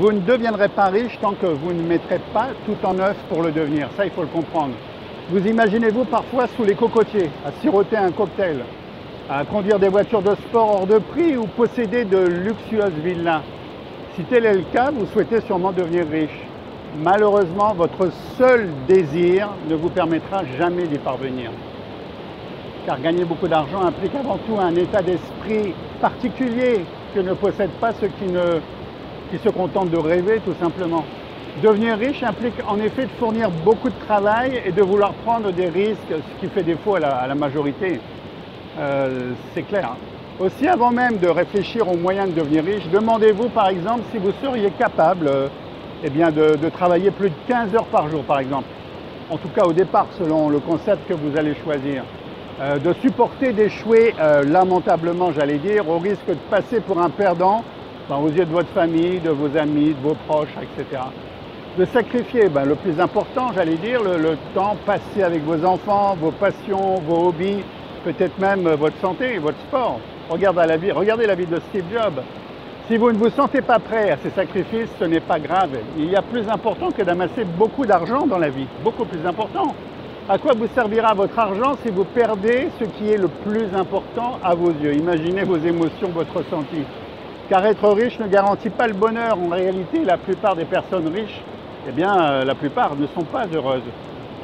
Vous ne deviendrez pas riche tant que vous ne mettrez pas tout en œuvre pour le devenir. Ça, il faut le comprendre. Vous imaginez-vous parfois sous les cocotiers, à siroter un cocktail, à conduire des voitures de sport hors de prix ou posséder de luxueuses villas. Si tel est le cas, vous souhaitez sûrement devenir riche. Malheureusement, votre seul désir ne vous permettra jamais d'y parvenir. Car gagner beaucoup d'argent implique avant tout un état d'esprit particulier que ne possèdent pas ceux qui se contentent de rêver tout simplement. Devenir riche implique en effet de fournir beaucoup de travail et de vouloir prendre des risques, ce qui fait défaut à la majorité. C'est clair. Aussi, avant même de réfléchir aux moyens de devenir riche, demandez-vous par exemple si vous seriez capable de travailler plus de 15 heures par jour par exemple. En tout cas au départ selon le concept que vous allez choisir. De supporter d'échouer lamentablement, j'allais dire, au risque de passer pour un perdant aux yeux de votre famille, de vos amis, de vos proches, etc. De sacrifier le plus important, j'allais dire, le temps passé avec vos enfants, vos passions, vos hobbies, peut-être même votre santé, votre sport. Regardez la vie de Steve Jobs. Si vous ne vous sentez pas prêt à ces sacrifices, ce n'est pas grave. Il y a plus important que d'amasser beaucoup d'argent dans la vie, beaucoup plus important. À quoi vous servira votre argent si vous perdez ce qui est le plus important à vos yeux? Imaginez vos émotions, votre ressenti. Car être riche ne garantit pas le bonheur. En réalité, la plupart des personnes riches, la plupart ne sont pas heureuses.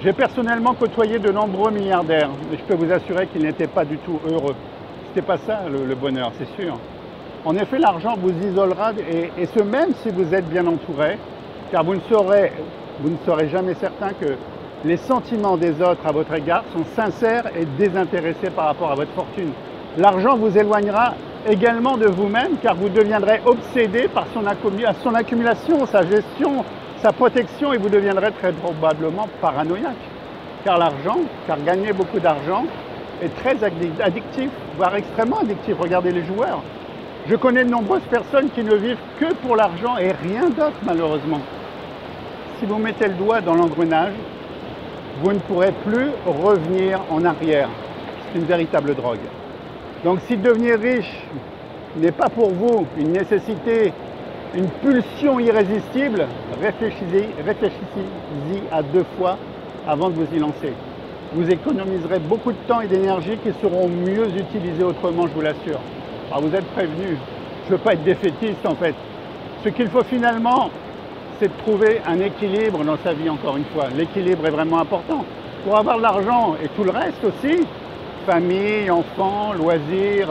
J'ai personnellement côtoyé de nombreux milliardaires, mais je peux vous assurer qu'ils n'étaient pas du tout heureux. C'était pas ça le bonheur, c'est sûr. En effet, l'argent vous isolera, et ce même si vous êtes bien entouré, car vous ne serez jamais certain que les sentiments des autres à votre égard sont sincères et désintéressés par rapport à votre fortune. L'argent vous éloignera également de vous-même, car vous deviendrez obsédé par son accumulation, sa gestion, sa protection, et vous deviendrez très probablement paranoïaque. Car gagner beaucoup d'argent est très addictif, voire extrêmement addictif. Regardez les joueurs. Je connais de nombreuses personnes qui ne vivent que pour l'argent et rien d'autre malheureusement. Si vous mettez le doigt dans l'engrenage, vous ne pourrez plus revenir en arrière. C'est une véritable drogue. Donc si devenir riche n'est pas pour vous une nécessité, une pulsion irrésistible, réfléchissez-y à 2 fois avant de vous y lancer. Vous économiserez beaucoup de temps et d'énergie qui seront mieux utilisés autrement, je vous l'assure. Alors vous êtes prévenus, je ne veux pas être défaitiste en fait. Ce qu'il faut finalement, c'est de trouver un équilibre dans sa vie, encore une fois. L'équilibre est vraiment important. Pour avoir de l'argent et tout le reste aussi, famille, enfants, loisirs,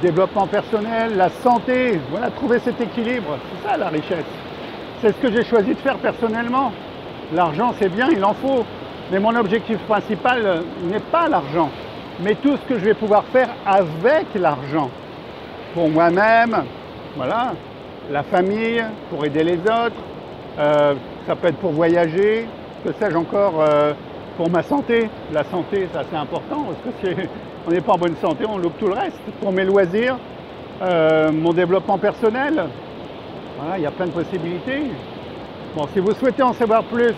développement personnel, la santé, voilà, trouver cet équilibre, c'est ça la richesse. C'est ce que j'ai choisi de faire personnellement. L'argent c'est bien, il en faut, mais mon objectif principal n'est pas l'argent, mais tout ce que je vais pouvoir faire avec l'argent. Pour moi-même, voilà, la famille, pour aider les autres, ça peut être pour voyager, que sais-je encore, pour ma santé. La santé, ça c'est important, parce que si on n'est pas en bonne santé, on loupe tout le reste. Pour mes loisirs, mon développement personnel, voilà, il y a plein de possibilités. Bon, si vous souhaitez en savoir plus,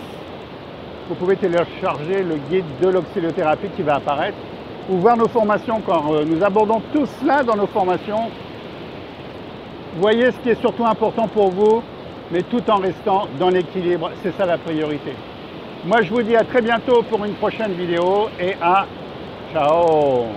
vous pouvez télécharger le guide de l'oscillothérapie qui va apparaître, ou voir nos formations, quand nous abordons tout cela dans nos formations. Voyez ce qui est surtout important pour vous, mais tout en restant dans l'équilibre, c'est ça la priorité. Moi je vous dis à très bientôt pour une prochaine vidéo et à ciao!